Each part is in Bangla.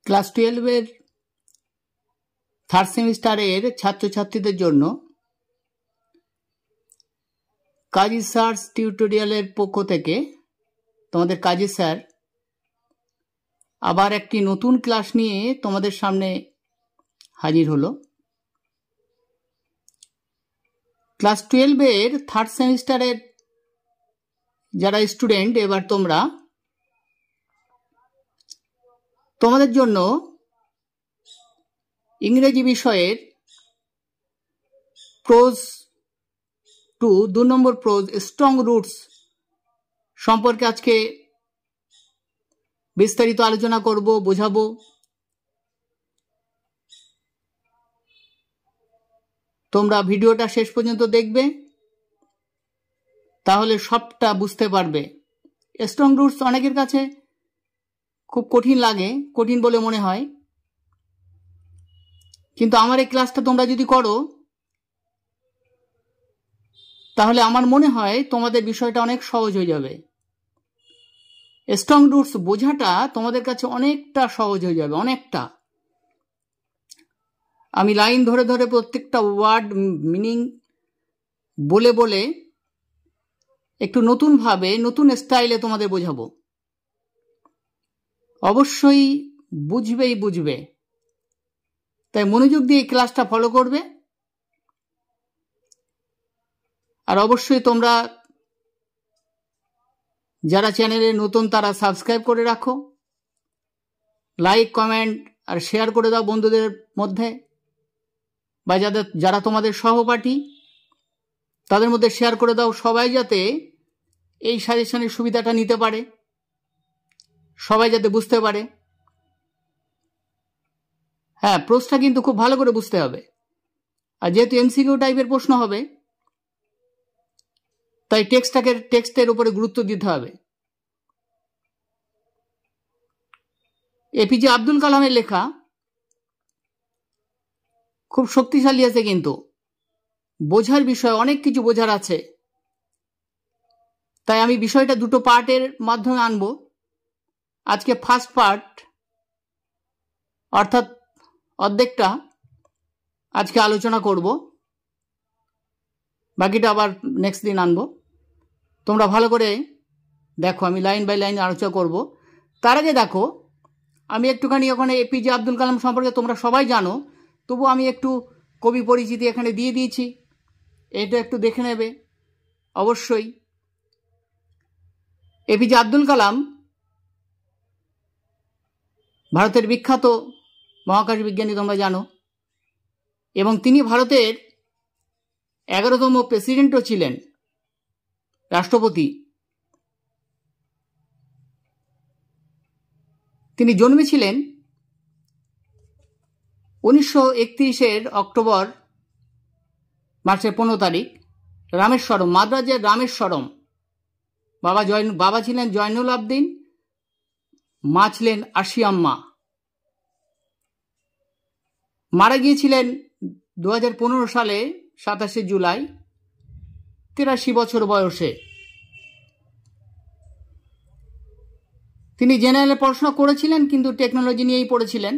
ক্লাস 12-এর থার্ড সেমিস্টারের ছাত্রছাত্রীদের জন্য কাজী স্যার টিউটোরিয়ালের পক্ষ থেকে তোমাদের কাজী স্যার আবার একটি নতুন ক্লাস নিয়ে তোমাদের সামনে হাজির হলো। ক্লাস 12-এর থার্ড সেমিস্টারের যারা স্টুডেন্ট, এবার তোমাদের জন্য ইংরেজি বিষয়ের প্রোজ 2 নম্বর প্রোজ স্ট্রং রুটস সম্পর্কে আজকে বিস্তারিত আলোচনা করব, বোঝাবো। তোমরা ভিডিওটা শেষ পর্যন্ত দেখবে, তাহলে সবটা বুঝতে পারবে। স্ট্রং রুটস অনেকের কাছে খুব কঠিন লাগে, কঠিন বলে মনে হয়, কিন্তু আমার এই ক্লাসটা তোমরা যদি করো তাহলে আমার মনে হয় তোমাদের বিষয়টা অনেক সহজ হয়ে যাবে। স্ট্রং রুটস বোঝাটা তোমাদের কাছে অনেকটা সহজ হয়ে যাবে, অনেকটা। আমি লাইন ধরে ধরে প্রত্যেকটা ওয়ার্ড মিনিং বলে বলে একটু নতুনভাবে, নতুন স্টাইলে তোমাদের বোঝাবো। অবশ্যই বুঝবে, তাই মনোযোগ দিয়ে এই ক্লাসটা ফলো করবে। আর অবশ্যই তোমরা যারা চ্যানেলে নতুন তারা সাবস্ক্রাইব করে রাখো, লাইক, কমেন্ট আর শেয়ার করে দাও বন্ধুদের মধ্যে, বা যারা তোমাদের সহপাঠী তাদের মধ্যে শেয়ার করে দাও। সবাই যাতে এই সাজেশনের সুবিধাটা নিতে পারে, সবাই যাতে বুঝতে পারে। হ্যাঁ, প্রশ্নটা কিন্তু খুব ভালো করে বুঝতে হবে, আর যেহেতু এমসিকিউ টাইপের প্রশ্ন হবে তাই টেক্সটের উপরে গুরুত্ব দিতে হবে। এপিজে আব্দুল কালামের লেখা খুব শক্তিশালী আছে, কিন্তু বোঝার বিষয় অনেক কিছু বোঝার আছে। তাই আমি বিষয়টা দুটো পার্টের মাধ্যমে আনবো। আজকে ফার্স্ট পার্ট অর্থাৎ অর্ধেকটা আজকে আলোচনা করব, বাকিটা আবার নেক্সট দিন আনবো। তোমরা ভালো করে দেখো, আমি লাইন বাই লাইন আলোচনা করব। তার আগে দেখো, আমি একটুখানি ওখানে এপিজে আব্দুল কালাম সম্পর্কে তোমরা সবাই জানো, তবু আমি একটু কবি পরিচিতি এখানে দিয়ে দিয়েছি, এটা একটু দেখে নেবে অবশ্যই। এপিজে আব্দুল কালাম ভারতের বিখ্যাত মহাকাশ বিজ্ঞানী, তোমরা জানো, এবং তিনি ভারতের 11তম প্রেসিডেন্টও ছিলেন, রাষ্ট্রপতি। তিনি জন্মেছিলেন 1931 অক্টোবর মাসের 15 তারিখ রামেশ্বরম, মাদ্রাজের রামেশ্বরম। বাবা ছিলেন জয়নুল আবদিন, মা ছিলেন আশিয়াম্মা। মারা গিয়েছিলেন 2015 সালে 27 জুলাই, 83 বছর বয়সে। তিনি জেনারেলে পড়াশোনা করেছিলেন, কিন্তু টেকনোলজি নিয়েই পড়েছিলেন।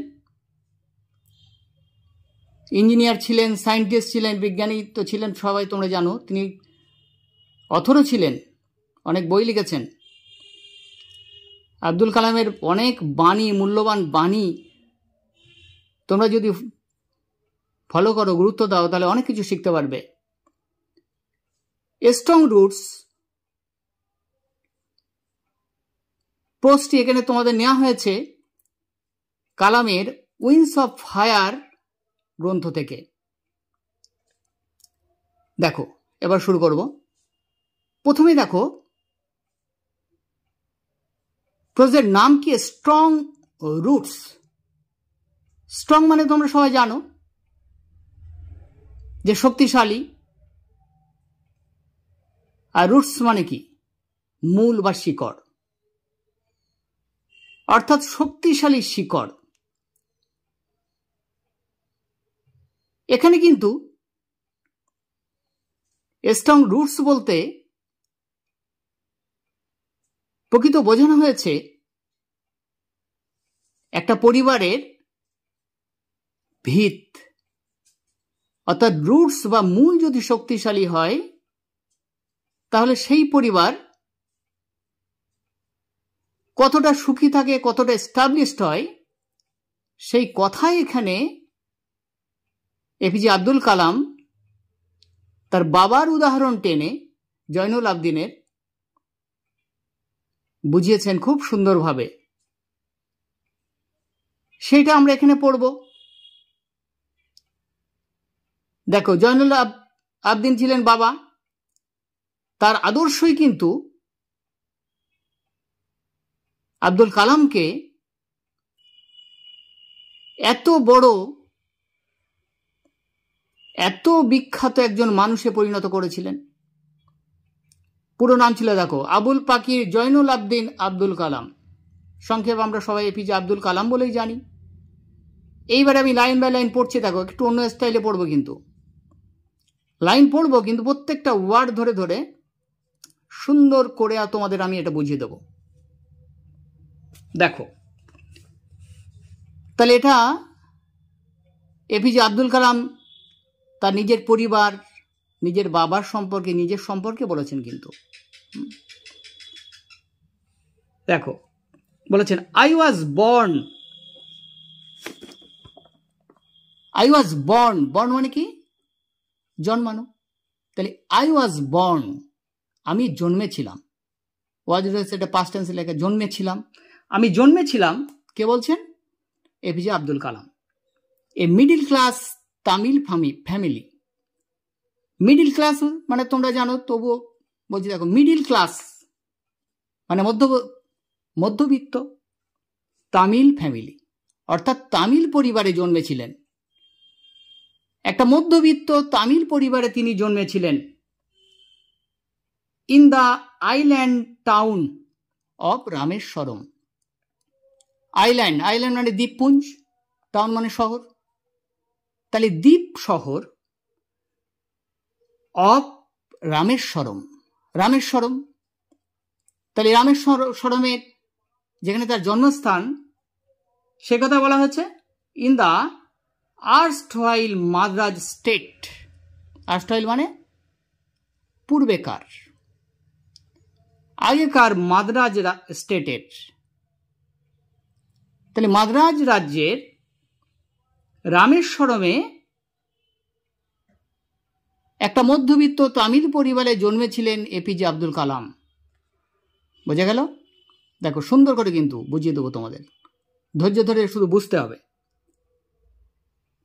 ইঞ্জিনিয়ার ছিলেন, সায়েন্টিস্ট ছিলেন, বিজ্ঞানী তো ছিলেন, সবাই তোমরা জানো। তিনি অথরও ছিলেন, অনেক বই লিখেছেন। আব্দুল কালামের অনেক বাণী, মূল্যবান বাণী তোমরা যদি ফলো করো, গুরুত্ব দাও, তাহলে অনেক কিছু শিখতে পারবে। স্ট্রং রুটস পোস্টটি এখানে তোমাদের নেওয়া হয়েছে কালামের উইংস অফ ফায়ার গ্রন্থ থেকে। দেখো, এবার শুরু করব। প্রথমে দেখো, প্রজেক্টের নাম কি? Strong roots. স্ট্রং মানে তোমরা সবাই জানো যে শক্তিশালী, আর রুটস মানে কি? মূল বা শিকড়, অর্থাৎ শক্তিশালী শিকড়। এখানে কিন্তু স্ট্রং রুটস বলতে প্রকৃত বোঝানো হয়েছে একটা পরিবারের ভিত অর্থাৎ রুটস বা মূল যদি শক্তিশালী হয় তাহলে সেই পরিবার কতটা সুখী থাকে, কতটা এস্টাবলিশড হয়, সেই কথাই এখানে এপিজে আব্দুল কালাম তার বাবার উদাহরণ টেনে জয়নুল আবদিনের বুঝিয়েছেন খুব সুন্দরভাবে। সেটা আমরা এখানে পড়ব। দেখো, জয়নুল আবদিন ছিলেন বাবা, তার আদর্শই কিন্তু আব্দুল কালামকে এত বড়, এত বিখ্যাত একজন মানুষে পরিণত করেছিলেন। পুরো নাম ছিল দেখো আবুল পাকির জয়নুল আবদিন আব্দুল কালাম, সংক্ষেপ আমরা সবাই এপিজে আব্দুল কালাম বলেই জানি। এইবারে আমি লাইন বাই লাইন পড়ছি, দেখো একটু অন্য স্টাইলে পড়বো, কিন্তু লাইন পড়বো কিন্তু প্রত্যেকটা ওয়ার্ড ধরে ধরে সুন্দর করে তোমাদের আমি এটা বুঝিয়ে দেব। দেখো, তাহলে এটা এপিজে আব্দুল কালাম তার নিজের পরিবার, নিজের বাবার সম্পর্কে, নিজের সম্পর্কে বলেছেন। কিন্তু দেখো বলেছেন, আই ওয়াজ বর্ন মানে কি? জন্মানো। তাহলে আই ওয়াজ বর্ন, আমি জন্মেছিলাম। ওয়াজ রয়েছে এটা পাস্ট টেন্সে লেখা, জন্মেছিলাম, আমি জন্মেছিলাম। কে বলছেন? APJ Abdul Kalam. A middle class Tamil family. Middle class মানে তোমরা জানো, তবুও বলছি দেখো, মিডিল ক্লাস মানে মধ্যবিত্ত তামিল ফ্যামিলি, অর্থাৎ তামিল পরিবারে জন্মেছিলেন। একটা মধ্যবিত্ত তামিল পরিবারে তিনি জন্মেছিলেন। In the island town of Rameswaram. Island মানে দ্বীপপুঞ্জ, টাউন মানে শহর। তাহলে দ্বীপ শহর অফ রামেশ্বরম। তাহলে রামেশ্বরমের যেখানে তার জন্মস্থান, সে কথা বলা হচ্ছে ইন দ্য আর্স্টওয়াইল মাদ্রাজ স্টেট। আর্স্টওয়াইল মানে পূর্বেকার, আগেকার মাদ্রাজ স্টেটের। তাহলে মাদ্রাজ রাজ্যের রামেশ্বরমে একটা মধ্যবিত্ত তামিল পরিবারে জন্মেছিলেন এপিজে আব্দুল কালাম। বোঝা গেল? দেখো সুন্দর করে কিন্তু বুঝিয়ে দেবো তোমাদের, ধৈর্য ধরে শুধু বুঝতে হবে।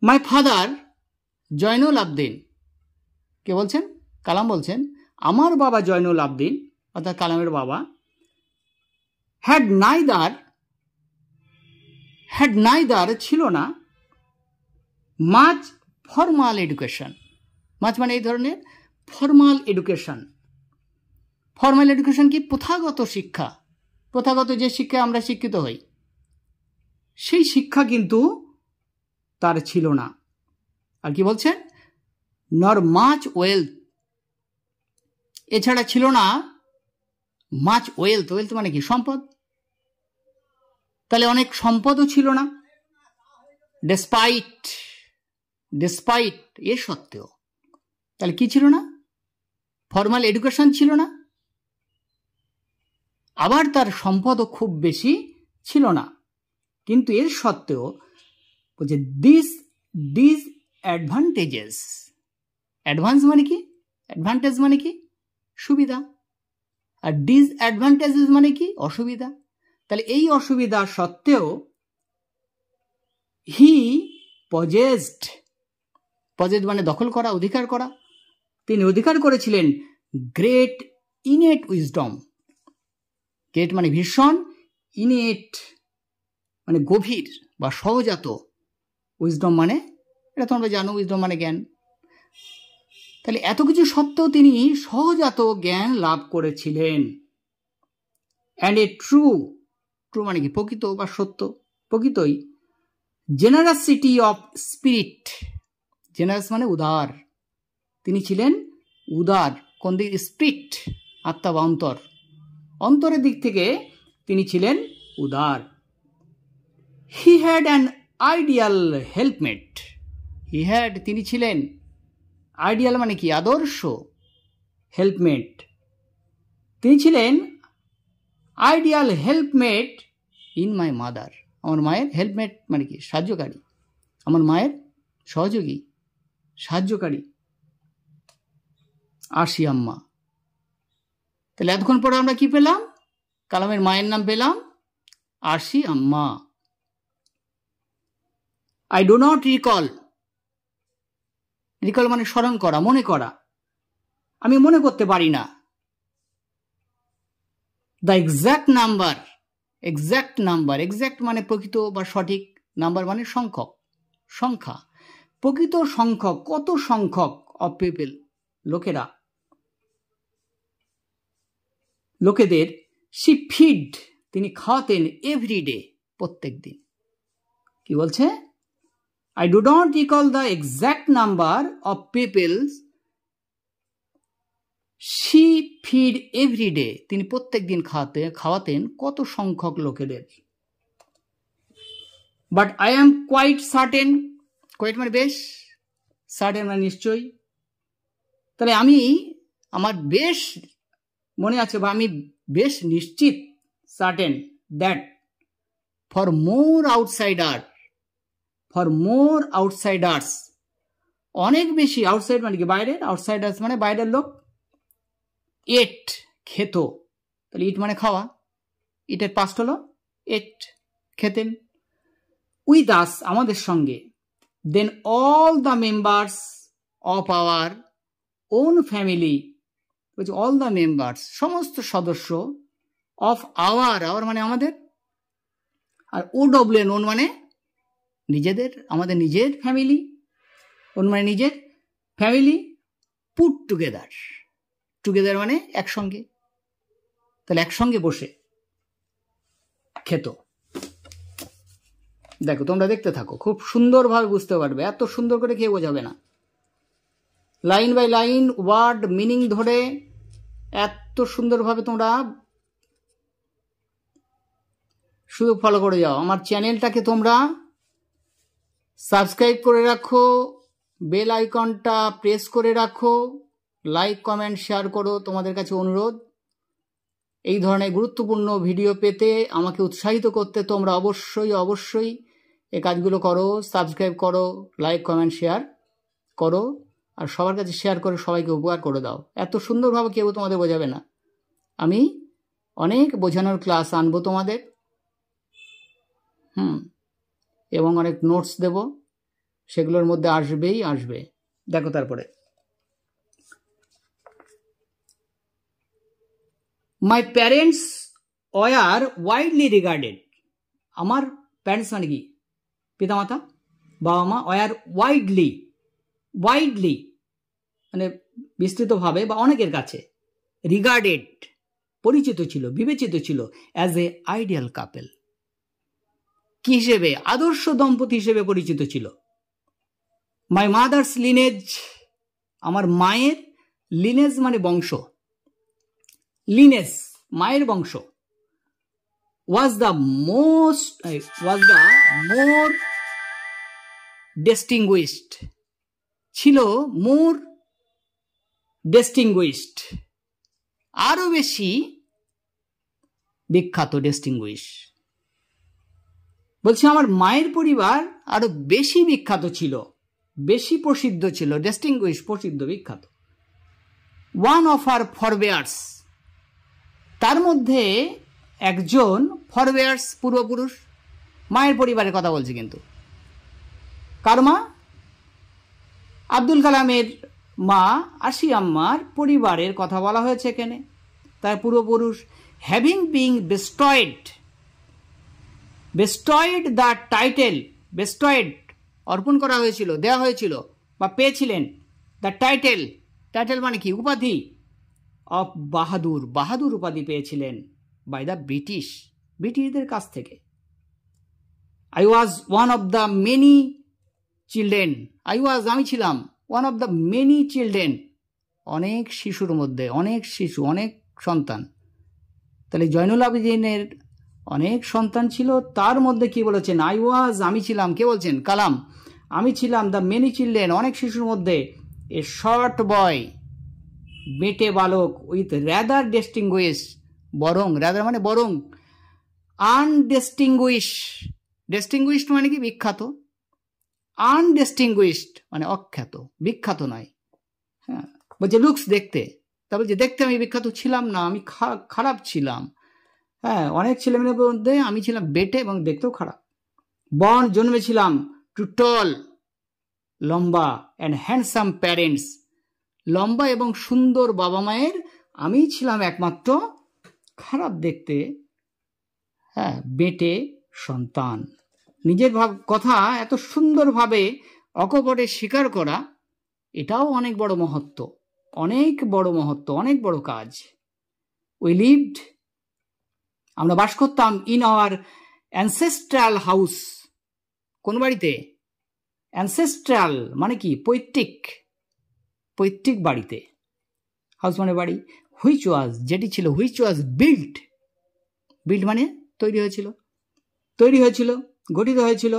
মাই ফাদার জয়নুল আবদিন, কে বলছেন? কালাম বলছেন, আমার বাবা জয়নুল আবদিন অর্থাৎ কালামের বাবা, হ্যাড নাইদার ছিল না মাচ ফর্মাল এডুকেশন। মাচ মানে এই ধরনের ফর্মাল এডুকেশন। ফর্মাল এডুকেশন কি? প্রথাগত শিক্ষা। প্রথাগত যে শিক্ষায় আমরা শিক্ষিত হই, সেই শিক্ষা কিন্তু তার ছিল না। আর কি বলছেন? নর মাচ ওয়েলথ, এছাড়া ছিল না মাচ ওয়েলথ। ওয়েলথ মানে কি? সম্পদ। তাহলে অনেক সম্পদও ছিল না। ডেসপাইট এ সত্ত্বেও, তাহলে কি ছিল না? ফর্মাল এডুকেশন ছিল না, আবার তার সম্পদও খুব বেশি ছিল না। কিন্তু এর সত্ত্বেও বলছে দিস অ্যাডভান্টেজেস। অ্যাডভান্স মানে কি? অ্যাডভান্টেজ মানে কি? সুবিধা। আর ডিসঅ্যাডভান্টেজেস মানে কি? অসুবিধা। তাহলে এই অসুবিধা সত্ত্বেও হি পজেসড মানে দখল করা, অধিকার করা। তিনি অধিকার করেছিলেন গ্রেট ইনেট উইজডম। গ্রেট মানে ভীষণ, ইনেট মানে গভীর বা সহজাত, উইজডম মানে এটা তোমরা জানো, উইজডম মানে জ্ঞান। তাহলে এত কিছু সত্ত্বেও তিনি সহজাত জ্ঞান লাভ করেছিলেন। অ্যান্ড এ ট্রু মানে কি? প্রকৃত বা সত্য, প্রকৃতই জেনারাসিটি অফ স্পিরিট। জেনারাস মানে উদার, তিনি ছিলেন উদার। কোন দিক? স্পিরিট, আত্মা বা অন্তরের দিক থেকে তিনি ছিলেন উদার। He had an ideal helpmate. He had তিনি ছিলেন, আইডিয়াল মানে কি আদর্শ, হেল্পমেট তিনি ছিলেন ideal helpmate in my mother. আমার মায়ের হেল্পমেট মানে কি সাহায্যকারী, আমার মায়ের সহযোগী সাহায্যকারী আরশি আম্মা। তাহলে এতক্ষণ পরে আমরা কি পেলাম? কালামের মায়ের নাম পেলাম আরশি আম্মা। I do not recall, recall মানে স্মরণ করা, মনে করা, আমি মনে করতে পারি না। The exact number, exact number, exact মানে প্রকৃত বা সঠিক, নাম্বার মানে সংখ্যক, সংখ্যা, প্রকৃত সংখ্যক, কত সংখ্যক অফ পিপল লোকেরা, লোকেদের শি ফিড তিনি খাওয়াতেন এভরিডে প্রত্যেক দিন। কি বলছে? I do not recall the exact number of people she feed every day. তিনি প্রত্যেক দিন খাওয়াতেন কত সংখ্যক লোকেদের। But I am quite certain, quite মানে বেশ, certain মানে নিশ্চয়ই। তাহলে আমি আমার বেশ মনে আছে বা আমি বেশ নিশ্চিত, certain that for more outsiders, for more outsiders, অনেক বেশি, আউটসাইড মানে কি বাইরের, আউটসাইডার্স মানে বাইরের লোক, এট খেত, তাহলে ইট মানে খাওয়া, ইটের পাস্ট হলো এট, খেতেন, উইথ আস আমাদের সঙ্গে, then all the members of our own family, বলছে অল দ্য মেম্বার্স সমস্ত সদস্য, অফ আওয়ার, আওয়ার মানে আমাদের, আর ও ডব্লিউ এন ওন মানে নিজেদের, আমাদের নিজের ফ্যামিলি, ওন মানে নিজের ফ্যামিলি, পুট টুগেদার, টুগেদার মানে একসঙ্গে, তাহলে একসঙ্গে বসে খেত। দেখো তোমরা দেখতে থাকো, খুব সুন্দরভাবে বুঝতে পারবে, এত সুন্দর করে কেউ বোঝাবে না, line by line word meaning ধরে এত সুন্দরভাবে তোমরা শুধু ফলো করে যাও। আমার চ্যানেলটাকে তোমরা সাবস্ক্রাইব করে রাখো, বেল আইকনটা প্রেস করে রাখো, লাইক কমেন্ট শেয়ার করো, তোমাদের কাছে অনুরোধ। এই ধরনের গুরুত্বপূর্ণ ভিডিও পেতে আমাকে উৎসাহিত করতে তোমরা অবশ্যই অবশ্যই এই কাজগুলো করো, সাবস্ক্রাইব করো, লাইক কমেন্ট শেয়ার করো, আর সবার কাছে শেয়ার করে সবাইকে উপকার করে দাও। এত সুন্দরভাবে কেউ তোমাদের বোঝাবে না, আমি অনেক বোঝানোর ক্লাস আনবো তোমাদের, এবং অনেক নোটস দেব, সেগুলোর মধ্যে আসবেই আসবে। দেখো তারপরে, my parents were widely regarded, আমার প্যারেন্টস মানে কি পিতামাতা, বাবা মা, ওয়ার ওয়াইডলি, ওয়াইডলি মানে বিস্তৃতভাবে বা অনেকের কাছে, রিগার্ডেড পরিচিত ছিল, বিবেচিত ছিল, অ্যাজ এ আইডিয়াল কাপেল, কি হিসেবে? আদর্শ দম্পতি হিসেবে পরিচিত ছিল। মাই মাদার্স লিনেজ, আমার মায়ের, লিনেজ মানে বংশ, লিনেজ মায়ের বংশ, ওয়াজ দ্য মোর ডিস্টিংগুইশড, ছিল মোর ডিস্টিংগুইশড, আরো বেশি বিখ্যাত, ডিস্টিংগুইশ বলছে আমার মায়ের পরিবার আরো বেশি বিখ্যাত ছিল, বেশি প্রসিদ্ধ ছিল, ডিস্টিংগুইশ প্রসিদ্ধ বিখ্যাত। ওয়ান অফ আর ফরবেয়ার্স, তার মধ্যে একজন ফরবেয়ার্স পূর্বপুরুষ, মায়ের পরিবারের কথা বলছি কিন্তু, কার মা? আব্দুল কালামের মা আরশি আম্মার পরিবারের কথা বলা হয়েছে এখানে, তার পূর্বপুরুষ। হ্যাভিং বিং বেস্টয়েড, বেস্টয়েড দ্য টাইটেল, বেস্টয়েড অর্পণ করা হয়েছিল, দেওয়া হয়েছিল বা পেয়েছিলেন, দ্য টাইটেল, টাইটেল মানে কি উপাধি, অফ বাহাদুর, বাহাদুর উপাধি পেয়েছিলেন বাই দ্য ব্রিটিশ, ব্রিটিশদের কাছ থেকে। I was one of the many children, I was আমি ছিলাম, one of the many children অনেক শিশুর মধ্যে, অনেক শিশু, অনেক সন্তান। তাহলে জয়নুল আবেদিনের অনেক সন্তান ছিল, তার মধ্যে কি বলেছেন, আমি ছিলাম, কে বলছেন, কালাম, আমি ছিলাম দ্য মেনি চিলড্রেন, অনেক শিশুর মধ্যে, এ শর্ট বয়, বেটে বালক, উইথ র্যাদার ডিস্টিংগুইশ, বরং, র্যাদার মানে বরং, ডিস্টিংগুইশড মানে কি, বিখ্যাত, আনডিস্টিংগুইশড মানে অখ্যাত, বিখ্যাত নয়। হ্যাঁ, বলছে লুকস, দেখতে, তা বলছে দেখতে আমি বিখ্যাত ছিলাম না, আমি খারাপ ছিলাম। হ্যাঁ, অনেক ছেলেমেয়ের মধ্যে আমি ছিলাম বেটে এবং দেখতেও খারাপ। বর্ন, জন্মেছিলাম, টু টল, লম্বা, অ্যান্ড হ্যান্ডসাম প্যারেন্টস, লম্বা এবং সুন্দর বাবা মায়ের আমি ছিলাম একমাত্র খারাপ দেখতে, হ্যাঁ, বেটে সন্তান। নিজের কথা এত সুন্দরভাবে অকপটে স্বীকার করা, এটাও অনেক বড় মহত্ব, অনেক বড় মহত্ব, অনেক বড় কাজ। উই লিভড, আমরা বাস করতাম, ইন আওয়ার অ্যানসেস্ট্রাল হাউস, কোন বাড়িতে, অ্যানসেস্ট্রাল মানে কি, পৈতৃক বাড়িতে, হাউস মানে বাড়ি, হুইচ ওয়াজ, যেটি ছিল, হুইচ ওয়াজ বিল্ট মানে তৈরি হয়েছিল, গঠিত হয়েছিল,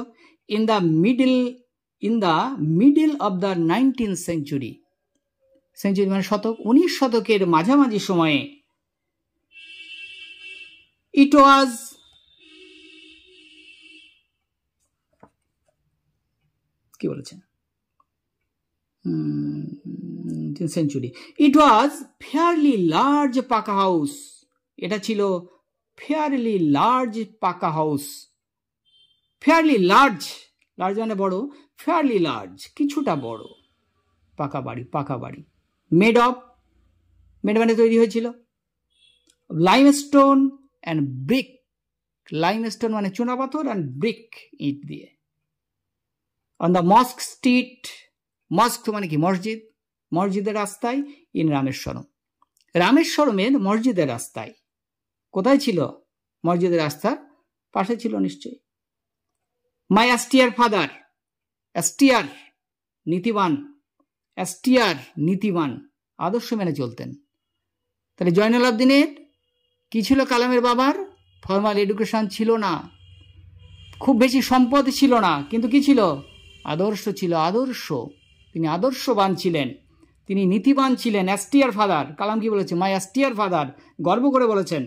in the middle of the 19th century, century মানে শতক, 19 শতকের মাঝামাঝি সময়ে। ইট ওয়াজ, কি বলেছে, সেঞ্চুরি, ইট ওয়াজ ফেয়ারলি লার্জ পাকা হাউস, এটা ছিল ফেয়ারলি লার্জ পাকা হাউস, ফেয়ারলি লার্জ মানে বড়, ফেয়ারলি লার্জ কিছুটা বড়, পাকা বাড়ি, মেড মানে তৈরি হয়েছিল, লাইমস্টোন অ্যান্ড ব্রিক, লাইমস্টোন মানে চুনাপাথর, অ্যান্ড ব্রিক ইট দিয়ে, অন দ্য মস্ক স্ট্রিট, মস্ক মানে কি, মসজিদের রাস্তায়, ইন রামেশ্বরমের মসজিদের রাস্তায়, কোথায় ছিল, মসজিদের রাস্তার পাশে ছিল নিশ্চয়ই। মাই অ্যাস্টিয়ার ফাদার, অ্যাস্টিয়ার নীতিবান, আদর্শ মেনে চলতেন। তাহলে জয়নুল আবদিনের কি ছিল, কালামের বাবার ফর্মাল এডুকেশন ছিল না, খুব বেশি সম্পদ ছিল না, কিন্তু কি ছিল, আদর্শ ছিল, তিনি আদর্শবান ছিলেন, তিনি নীতিবান ছিলেন। অ্যাস্টিয়ার ফাদার, কালাম কি বলেছে, মাই অ্যাস্টিয়ার ফাদার, গর্ব করে বলেছেন,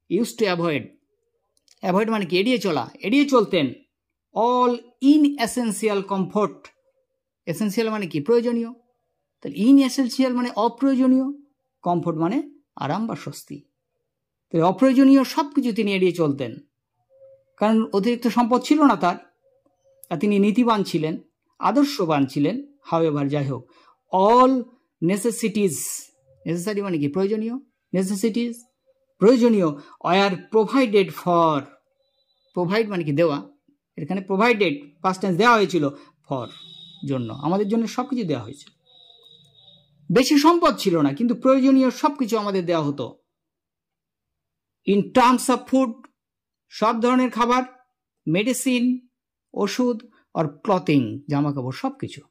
ইউজ টু অ্যাভয়েড মানে কি, এড়িয়ে চলতেন, অল ইনএসেন্সিয়াল কমফোর্ট, এসেন্সিয়াল মানে কি, প্রয়োজনীয়, তাহলে ইনএসেন্সিয়াল মানে অপ্রয়োজনীয়, কমফোর্ট মানে আরাম বা স্বস্তি, তাহলে অপ্রয়োজনীয় সব কিছু তিনি এড়িয়ে চলতেন, কারণ অতিরিক্ত সম্পদ ছিল না তার, আর তিনি নীতিবান ছিলেন, আদর্শবান ছিলেন। হাউএভার, যাই হোক, অল নেসেসারি মানে কি, প্রয়োজনীয়, ওয়ার প্রোভাইডেড ফর, প্রোভাইড মানে কি, দেওয়া, এখানে প্রোভাইডেড পাস্ট টেন্স, দেওয়া হয়েছিল, ফর জন্য, আমাদের জন্য সবকিছু দেওয়া হয়েছিল। বেশি সম্পদ ছিল না, কিন্তু প্রয়োজনীয় সবকিছু আমাদের দেওয়া হতো। ইন টার্মস অফ ফুড, সব ধরনের খাবার, মেডিসিন ওষুধ, আর ক্লথিং জামা কাপড়, সবকিছু,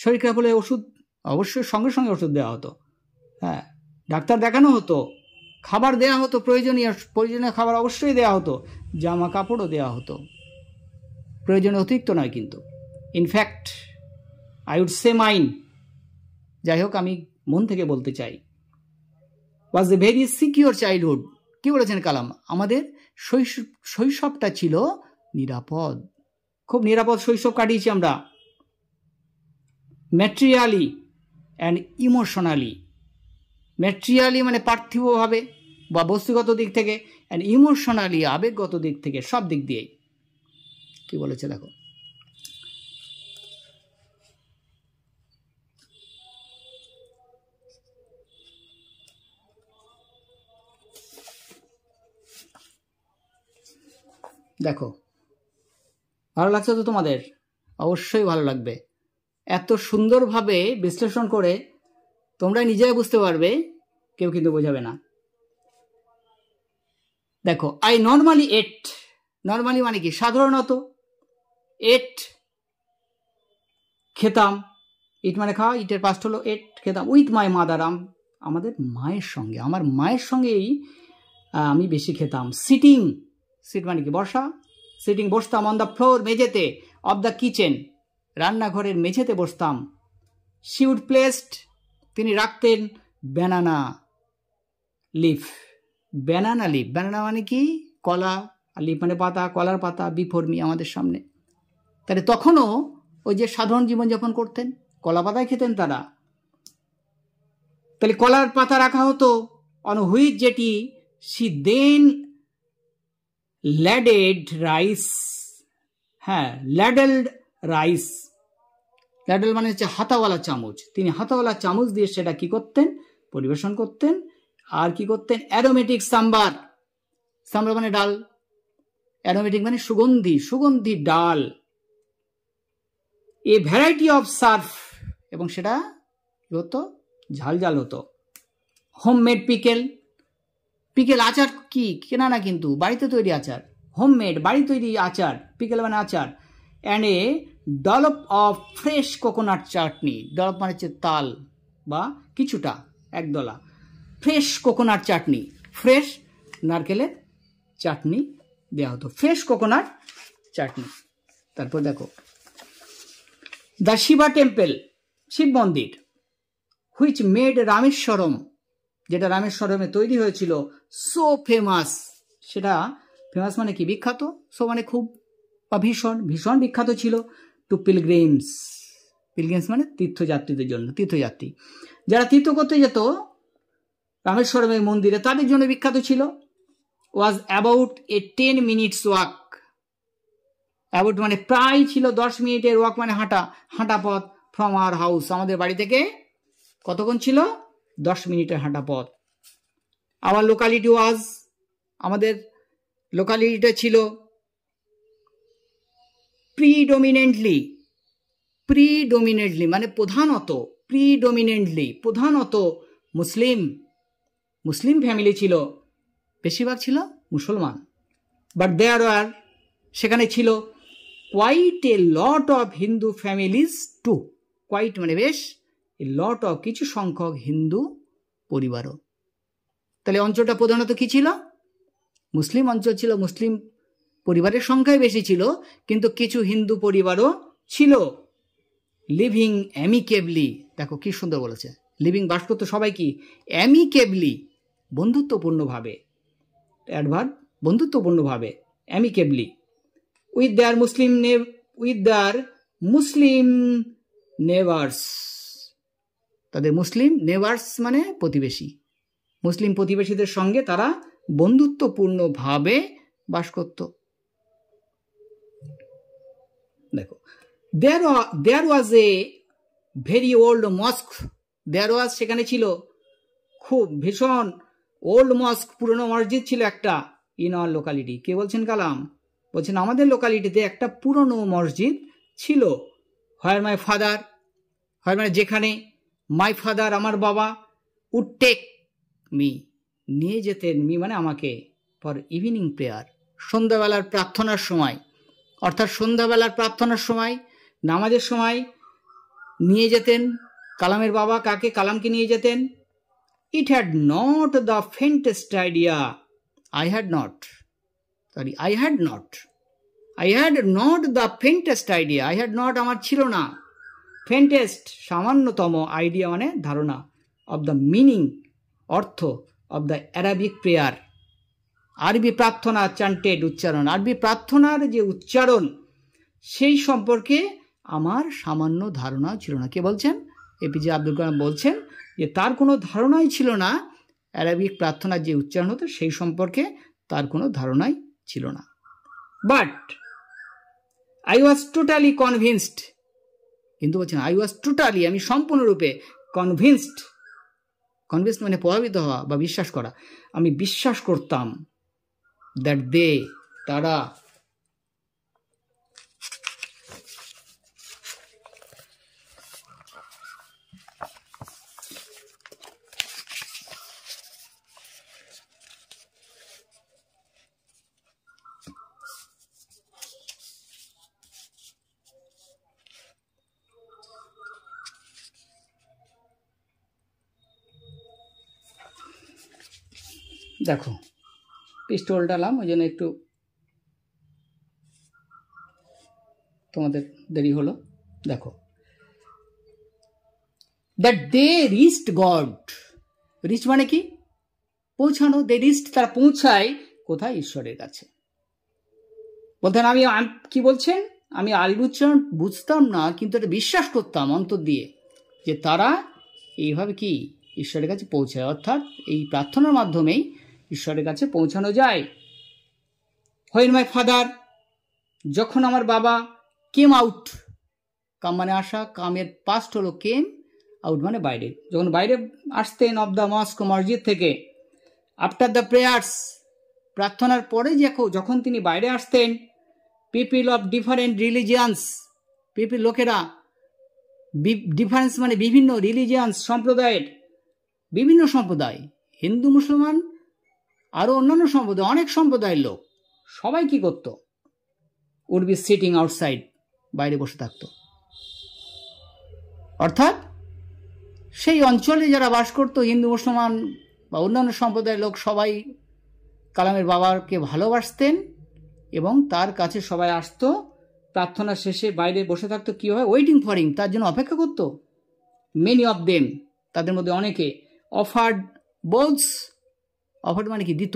শরীর খারাপ হলে ওষুধ অবশ্যই সঙ্গে সঙ্গে ওষুধ দেওয়া হতো, হ্যাঁ, ডাক্তার দেখানো হতো, খাবার দেওয়া হতো, প্রয়োজনীয় খাবার অবশ্যই দেওয়া হতো, জামা কাপড়ও দেওয়া হতো, প্রয়োজনীয় অতিরিক্ত নয় কিন্তু। In fact I would say mine, যাই হোক আমি মন থেকে বলতে চাই, was a very secure childhood, কি বলেছেন কালাম, আমাদের শৈশবটা ছিল নিরাপদ, খুব নিরাপদ শৈশব কাটিয়েছি আমরা। ম্যাটেরিয়ালি অ্যান্ড ইমোশনালি, ম্যাটেরিয়ালি মানে পার্থিবভাবে বা বস্তুগত দিক থেকে, অ্যান্ড ইমোশনালি আবেগগত দিক থেকে, সব দিক দিয়েই। কি বলেছে দেখো, দেখো, ভালো লাগছে তো তোমাদের? অবশ্যই ভালো লাগবে। এত সুন্দরভাবে বিশ্লেষণ করে তোমরা নিজেই বুঝতে পারবে, কেউ কিন্তু বোঝাবে না। দেখো, আই নর্মালি এট, নর্মালি মানে কি, সাধারণত, এট খেতাম, ইট মানে খাওয়া, ইটের পাস্ট হলো এট, খেতাম, উইথ মাই মাদার, আমাদের মায়ের সঙ্গে, আমার মায়ের সঙ্গেই আমি বেশি খেতাম। সিটিং, সিট মানে কি বসা, সিটিং বসতাম অন দ্য ফ্লোর মেঝেতে, অফ দ্য কিচেন রান্নাঘরের মেঝেতে বসতাম। শি উড প্লেসড তিনি রাখতেন banana leaf, banana leaf, banana মানে কি কলা, লিফ মানে পাতা, কলার পাতা, বিফোর মি আমাদের সামনে। তাহলে তখনও ওই যে সাধারণ জীবনযাপন করতেন, কলা পাতায় খেতেন তারা। তাহলে কলার পাতা রাখা হতো অন হুইচ যেটি সি দেন ল্যাডেড রাইস, হ্যাঁ ল্যাডেলড রাইস, ল্যাডেল মানে হচ্ছে হাতাওয়ালা চামচ, তিনি হাতাওয়ালা চামচ দিয়ে সেটা কি করতেন, পরিবেশন করতেন। আর কি করতেন, অ্যারোমেটিক সাম্বার, সাম্বার মানে ডাল, অ্যারোমেটিক মানে সুগন্ধি, সুগন্ধি ডাল, এ ভ্যারাইটি অফ সার্ফ, এবং সেটা কি হতো, ঝাল ঝাল হতো। হোমমেড পিকেল, পিকেল আচার কি কেনা না কিন্তু বাড়িতে তৈরি আচার, হোমমেড বাড়ি তৈরি আচার, পিকেল মানে আচার। And a dollop of fresh coconut chutney, dollop মানে হচ্ছে তাল বা কিছুটা একদলা, ফ্রেশ কোকোনাট চাটনি, ফ্রেশ নারকেলের চাটনি দেওয়া হতো, ফ্রেশ কোকোনাট চাটনি। তারপর দেখো দ্য শিবা টেম্পল, শিব মন্দির, হুইচ মেড রামেশ্বরম, যেটা রামেশ্বরমে তৈরি হয়েছিল, সো ফেমাস, সেটা ফেমাস মানে কি বিখ্যাত, সো মানে খুব বা ভীষণ, ভীষণ বিখ্যাত ছিল, টু পিলগ্রিমস, পিলগ্রিমস মানে তীর্থযাত্রীদের জন্য, তীর্থযাত্রী যারা তীর্থ করতে যেত রামেশ্বরমের মন্দিরে তাদের জন্য বিখ্যাত ছিল। Was about a 10 minutes walk, about মানে প্রায় ছিল 10 মিনিটের, ওয়াক মানে হাঁটা, হাঁটা পথ, ফ্রম আওয়ার হাউস আমাদের বাড়ি থেকে কতক্ষণ ছিল, 10 মিনিটের হাঁটা পথ। আওয়ার লোকালিটি ওয়াজ, আমাদের লোকালিটিটা ছিল প্রিডোমিনেন্টলি, প্রিডোমিনেন্টলি মানে প্রধানত, প্রিডোমিনেন্টলি প্রধানত মুসলিম, মুসলিম ফ্যামিলি ছিল, বেশিরভাগ ছিল মুসলমান। বাট দেয়ার আর, সেখানে ছিল quite a lot of Hindu families too, quite মানে বেশ, এ লট অফ কিছু সংখ্যক হিন্দু পরিবারও। তাহলে অঞ্চলটা প্রধানত কি ছিল, মুসলিম অঞ্চল ছিল, মুসলিম পরিবারের সংখ্যাই বেশি ছিল, কিন্তু কিছু হিন্দু পরিবারও ছিল। লিভিং অ্যামিকেবলি, দেখো কি সুন্দর বলেছে, লিভিং বাস করতো সবাই কি অ্যামিকেবলি, বন্ধুত্বপূর্ণভাবে, অ্যাডভার্ব বন্ধুত্বপূর্ণভাবে, amicably, with their Muslim with their Muslim neighbours, তাদের মুসলিম নেবার্স মানে প্রতিবেশী, মুসলিম প্রতিবেশীদের সঙ্গে তারা বন্ধুত্বপূর্ণভাবে বাস করত। দেখো দেয়ার ওয়াজ এ ভেরি ওল্ড মস্ক, দেয়ার ওয়াজ সেখানে ছিল খুব ভীষণ, ওল্ড মস্ক পুরনো মসজিদ ছিল একটা, ইন আওয়ার লোকালিটি, কে বলছেন কালাম, বলছেন আমাদের লোকালিটিতে একটা পুরনো মসজিদ ছিল। হোয়ার মাই ফাদার, হয় মানে যেখানে, মাই ফাদার আমার বাবা, উড টেক মি নিয়ে যেতেন, মি মানে আমাকে, ফর ইভিনিং প্রেয়ার সন্ধ্যাবেলার প্রার্থনার সময়, অর্থাৎ সন্ধ্যাবেলার প্রার্থনার সময়, নামাজের সময় নিয়ে যেতেন কালামের বাবা, কাকে, কালামকে নিয়ে যেতেন। It had not the faintest idea, I had not the faintest idea, I had not আমার ছিল না, ফেন্টেস্ট সামান্যতম, আইডিয়া মানে ধারণা, অব দ্য মিনিং অর্থ, অব দ্য অ্যারাবিক প্রেয়ার আরবি প্রার্থনা, চান্টেড উচ্চারণ, আরবি প্রার্থনার যে উচ্চারণ সেই সম্পর্কে আমার সামান্য ধারণা ছিল না। কে বলছেন? এপিজে আব্দুল কালাম বলছেন যে তার কোনো ধারণাই ছিল না, অ্যারাবিক প্রার্থনার যে উচ্চারণ হতো সেই সম্পর্কে তার কোনো ধারণাই ছিল না। But I was totally convinced, কিন্তু বলছেন আই ওয়াজ টোটালি, আমি সম্পূর্ণরূপে কনভিন্সড, কনভিন্সড মানে প্রভাবিত হওয়া বা বিশ্বাস করা, আমি বিশ্বাস করতাম, দ্যাট দে তারা, দেখো পিস্টল উল্টালাম, ওই জন্য একটু তোমাদের দেরি হলো। দেখো, that they reached God, reach মানে কি? পৌঁছানো। দে রিচড, তারা পৌঁছায় কোথায়? ঈশ্বরের কাছে। বলতেন আমি কি বলছেন, আমি আরবি উচ্চারণ বুঝতাম না, কিন্তু এটা বিশ্বাস করতাম অন্তর দিয়ে যে তারা এইভাবে কি ঈশ্বরের কাছে পৌঁছায়, অর্থাৎ এই প্রার্থনার মাধ্যমেই ঈশ্বরের কাছে পৌঁছানো যায়। হোয়েন মাই ফাদার, যখন আমার বাবা, কেম আউট, কাম মানে আসা, কামের পাস্ট হলো কেম, আউট মানে বাইরে, যখন বাইরে আসতেন অফ দ্য মস্ক, মসজিদ থেকে, আফটার দ্য প্রেয়ার্স, প্রার্থনার পরে যখন তিনি বাইরে আসতেন, people of different religions, people লোকেরা, ডিফারেন্স মানে বিভিন্ন, রিলিজিয়ান্স সম্প্রদায়ের, বিভিন্ন সম্প্রদায়, হিন্দু মুসলমান আরো অন্যান্য সম্প্রদায়, অনেক সম্প্রদায়ের লোক, সবাই কি করত? উড বি সিটিং আউটসাইড, বাইরে বসে থাকতো। অর্থাৎ সেই অঞ্চলে যারা বাস করত, হিন্দু মুসলমান বা অন্যান্য সম্প্রদায়ের লোক, সবাই কালামের বাবাকে ভালোবাসতেন এবং তার কাছে সবাই আসতো, প্রার্থনা শেষে বাইরে বসে থাকতো। কি হয়? ওয়েটিং ফর হিম, তার জন্য অপেক্ষা করতো। মেনি অফ দেম, তাদের মধ্যে অনেকে, অফার্ড বোলস, অফার্ড মানে কি? দিত।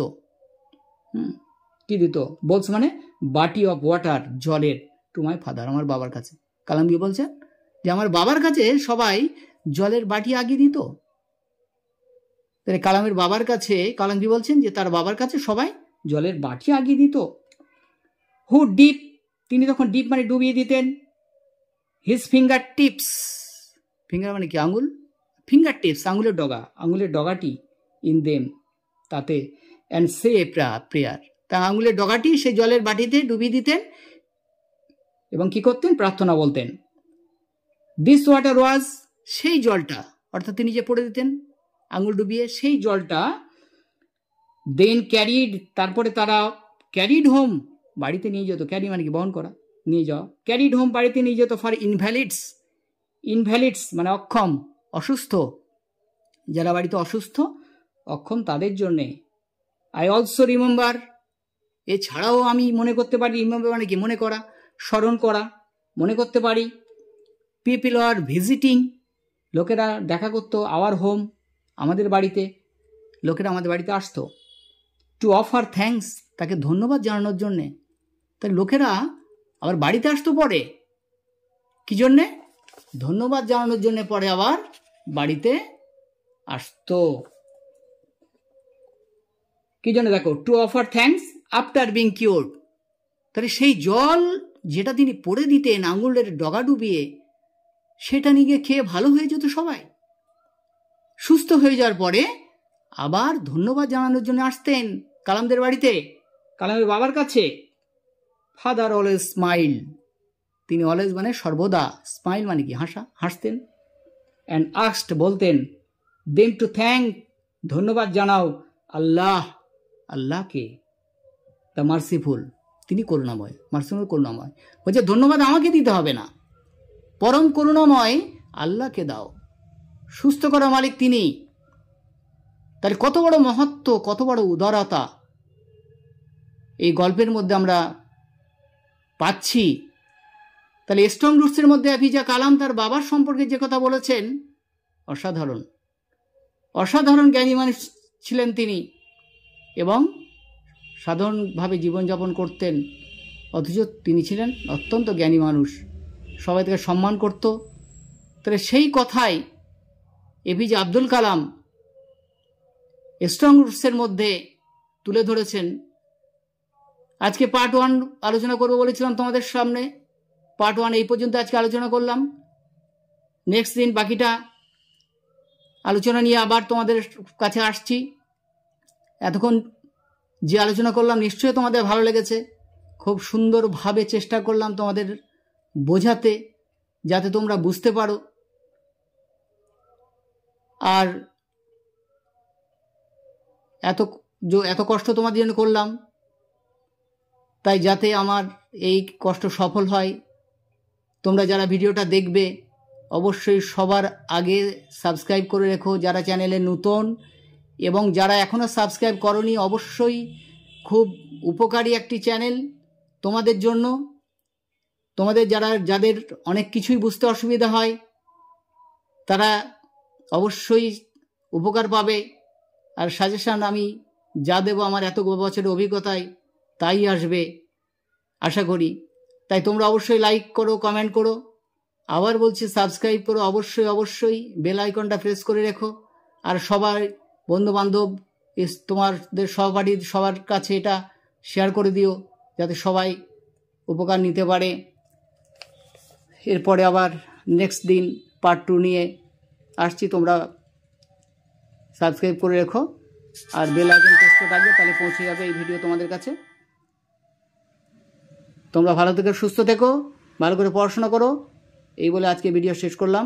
কি দিত? বোলস মানে বাটি অফ ওয়াটার, জলের, টু মাই ফাদার, আমার বাবার কাছে। কালাম কি বলছেন? যে আমার বাবার কাছে সবাই জলের বাটি আগিয়ে দিত। তাহলে কালামের বাবার কাছে, কালাম কি বলছেন? যে তার বাবার কাছে সবাই জলের বাটি আগিয়ে দিত। হু ডিপ, তিনি তখন ডিপ মানে ডুবিয়ে দিতেন। হিজ ফিঙ্গার টিপস, ফিঙ্গার মানে কি? আঙুল, ফিঙ্গার টিপস আঙুলের ডগা, আঙুলের ডগাটি, ইন দেম, তাতে, অ্যান্ড সে প্রেয়ার, তা আঙুলের ডগাটি সেই জলের বাটিতে ডুবিয়ে দিতেন এবং কি করতেন? প্রার্থনা বলতেন। দিস ওয়াটার ওয়াজ, সেই জলটা, অর্থাৎ তিনি যে পড়ে দিতেন আঙুল ডুবিয়ে, সেই জলটা, দেন ক্যারিড, তারপরে তারা ক্যারিড হোম, বাড়িতে নিয়ে যেত। ক্যারি মানে কি? বহন করা, নিয়ে যাওয়া। ক্যারিড হোম, বাড়িতে নিয়ে যেত। ফর ইনভ্যালিডস, ইনভ্যালিডস মানে অক্ষম, অসুস্থ, যারা বাড়িতে অসুস্থ, অক্ষম, তাদের জন্যে। আই অলসো রিমেম্বার, এছাড়াও আমি মনে করতে পারি, রিমেম্বার মানে কি? মনে করা, স্মরণ করা, মনে করতে পারি। পিপল আর ভিজিটিং, লোকেরা দেখা করতো। আওয়ার হোম, আমাদের বাড়িতে, লোকেরা আমাদের বাড়িতে আসতো। টু অফার থ্যাঙ্কস, তাকে ধন্যবাদ জানানোর জন্যে। তাই লোকেরা আবার বাড়িতে আসতো পরে, কি জন্যে? ধন্যবাদ জানানোর জন্য পরে আবার বাড়িতে আসতো। কি জন্য? দেখো, to offer thanks after being cured, তাহলে সেই জল যেটা তিনি পড়ে দিতেন আঙুলের ডগা ডুবিয়ে, সেটা নিয়ে খেয়ে ভালো হয়ে যেত সবাই। সুস্থ হয়ে যাওয়ার পরে আবার ধন্যবাদ জানানোর জন্য আসতেন কালামদের বাড়িতে, কালামের বাবার কাছে। ফাদার অলওয়েজ স্মাইল, তিনি অলওয়েজ মানে সর্বদা, স্মাইল মানে কি? হাসা, হাসতেন। অ্যান্ড আস্কড, বলতেন, দেম টু থ্যাঙ্ক, ধন্যবাদ জানাও, আল্লাহ, আল্লাহকে, দ্য মার্সিফুল, তিনি করুণাময়, মার্সিফুল করুণাময়। বলছে ধন্যবাদ আমাকে দিতে হবে না, পরম করুণাময় আল্লাহকে দাও, সুস্থ করা মালিক তিনি। তাহলে কত বড় মহত্ব, কত বড় উদারতা এই গল্পের মধ্যে আমরা পাচ্ছি। তাহলে স্ট্রং রুটসের মধ্যে হাফিজা কালাম তার বাবার সম্পর্কে যে কথা বলেছেন, অসাধারণ, অসাধারণ জ্ঞানী মানুষ ছিলেন তিনি এবং সাধারণভাবে জীবনযাপন করতেন, অথচ তিনি ছিলেন অত্যন্ত জ্ঞানী মানুষ, সবাই তাকে সম্মান করত। তাহলে সেই কথাই এপিজে আব্দুল কালাম স্ট্রং রুটসের মধ্যে তুলে ধরেছেন। আজকে পার্ট 1 আলোচনা করবো বলেছিলাম তোমাদের সামনে, পার্ট 1 এই পর্যন্ত আজকে আলোচনা করলাম। নেক্সট দিন বাকিটা আলোচনা নিয়ে আবার তোমাদের কাছে আসছি। এতক্ষণ যে আলোচনা করলাম নিশ্চয়ই তোমাদের ভালো লেগেছে। খুব সুন্দরভাবে চেষ্টা করলাম তোমাদের বোঝাতে, যাতে তোমরা বুঝতে পারো। আর এত কষ্ট তোমাদের জন্য করলাম, তাই যাতে আমার এই কষ্ট সফল হয়, তোমরা যারা ভিডিওটা দেখবে অবশ্যই সবার আগে সাবস্ক্রাইব করে রেখো যারা চ্যানেলে নতুন, এবং যারা এখনও সাবস্ক্রাইব করনি অবশ্যই খুব উপকারী একটি চ্যানেল তোমাদের জন্য। তোমাদের যাদের অনেক কিছুই বুঝতে অসুবিধা হয় তারা অবশ্যই উপকার পাবে। আর সাজেশান আমি যা দেবো আমার এত বছরের অভিজ্ঞতায় তাই আসবে আশা করি। তাই তোমরা অবশ্যই লাইক করো, কমেন্ট করো, আবার বলছি সাবস্ক্রাইব করো, অবশ্যই বেল আইকনটা প্রেস করে রেখো। আর সবার বন্ধুবান্ধব তোমাদের সহপাঠী সবার কাছে এটা শেয়ার করে দিও যাতে সবাই উপকার নিতে পারে। এরপরে আবার নেক্সট দিন পার্ট 2 নিয়ে আসছি। তোমরা সাবস্ক্রাইব করে রেখো আর বেল আইকন প্রেস করে রাখবে, তাহলে পৌঁছে যাবে এই ভিডিও তোমাদের কাছে। তোমরা ভালো থেকো, সুস্থ থেকো, ভালো করে পড়াশোনা করো, এই বলে আজকে ভিডিও শেষ করলাম।